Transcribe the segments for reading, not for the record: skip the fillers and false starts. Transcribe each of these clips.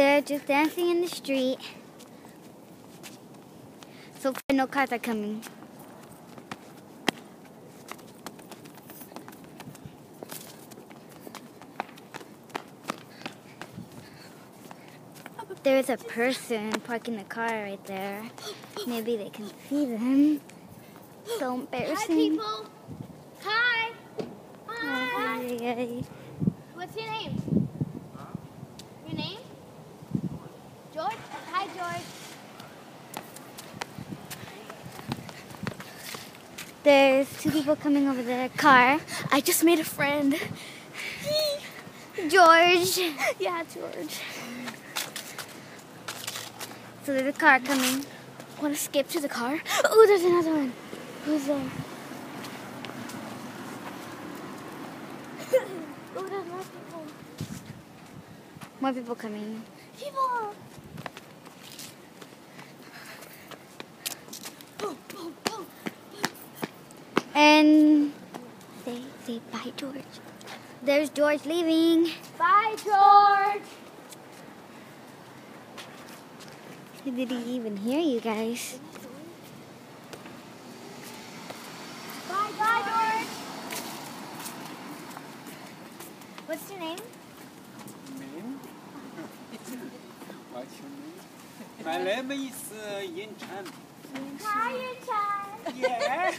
They're just dancing in the street. So far, no cars are coming. There's a person parking a car right there. Maybe they can see them. So embarrassing. Hi, people. Hi. Hi. Hi. What's your name? Your name? George? Hi, George. There's two people coming over the car. I just made a friend. George. Yeah, George. So there's a car coming. Want to skip to the car? Oh, there's another one. Who's there? Oh, there's more people. More people coming. People! Boom, boom, boom. And say bye, George. There's George leaving. Bye, George. Did he even hear you guys? Bye, George. What's your name? Name? What's your name? My name is Yin Chan. Hi, Yin-chan. Yeah.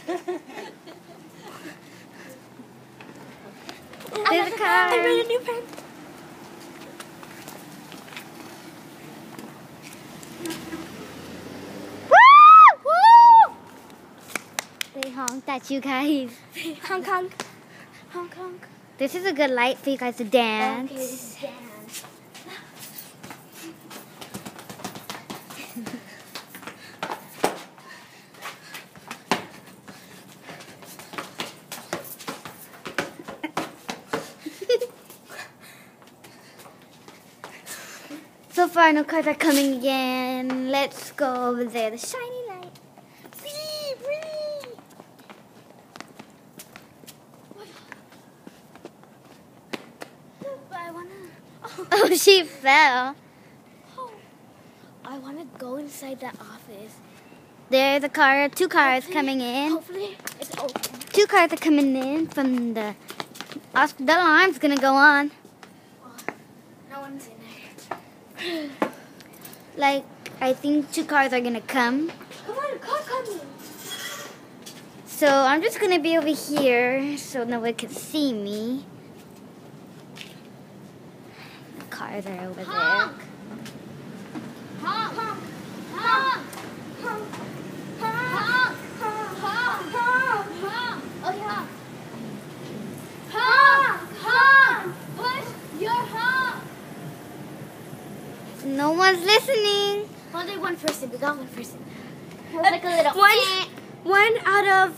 There's a car. I made a new friend. Woo! They honked at you guys. Honk, honk. Honk, honk. This is a good light for you guys to dance. Okay, dance. So far, no cars are coming again. Let's go over there. The shiny light. Wee, wee. But I wanna. Oh, she fell. Oh, I wanna go inside that office. There's a car. Two cars coming in. Hopefully, it's open. Two cars are coming in from the. The alarm's gonna go on. No one's in there. Like, I think two cars are gonna come. Come on, car coming. So I'm just gonna be over here so no one can see me. The cars are over there. Honk. Honk. Honk. Honk. Honk. Honk. Honk. Honk. Okay, honk. Honk. Honk. Push your honk. No one's listening. Only one person. We got one person. It was like a little. One out of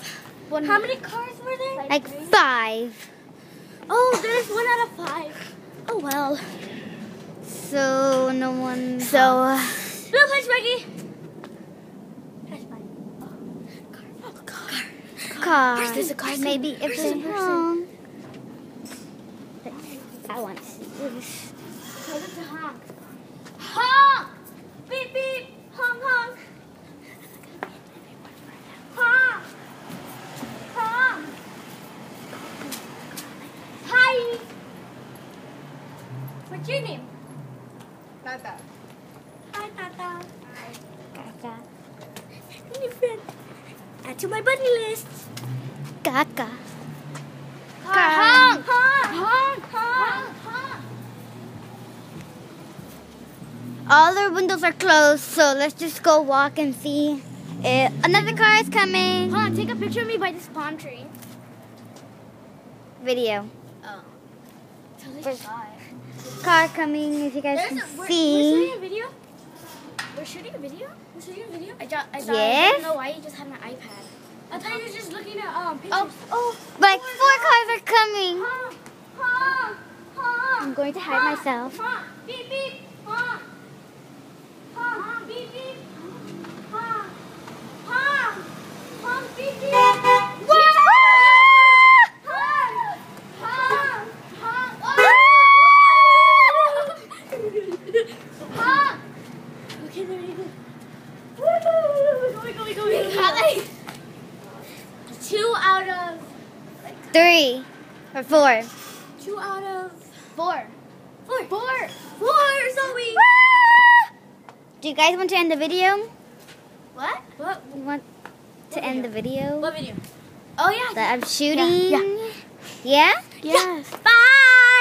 One. how many cars were there? Like 5. Oh, there's 1 out of 5. Oh well. So no one. No place, Maggie. Car. There's a car. Maybe if There's they a person. honk. I want to see this. Tell them to honk. Honk. Beep beep. Honk honk. Honk. Honk. Hi. What's your name? Tata. Hi, Tata. Gaga. New friend. Add to my buddy list. Gaga. Honk. Honk. Honk. Honk. Honk. All the windows are closed, so let's just go walk and see. Another car is coming. Hold on, take a picture of me by this palm tree. Video. Oh. Tell me Where's- shot. Car coming, as you guys can We're see. shooting a video? We're shooting a video? We're shooting a video? I thought, I Yes. don't know why you just had my iPad. I thought you were just looking at pictures. Oh. Like 4 cars are coming. Honk. Honk. Honk. I'm going to hide myself. Honk. Beep beep. Honk. Honk. Beep beep. Honk. Honk. Honk. Beep beep. Honk. Honk. Honk. 3 or 4? 2 out of 4. 4. 4, Zoe. Do you guys want to end the video? What? You want to end the video? What video? Oh, yeah. That I'm shooting? Yeah. Yeah? Yes. Bye.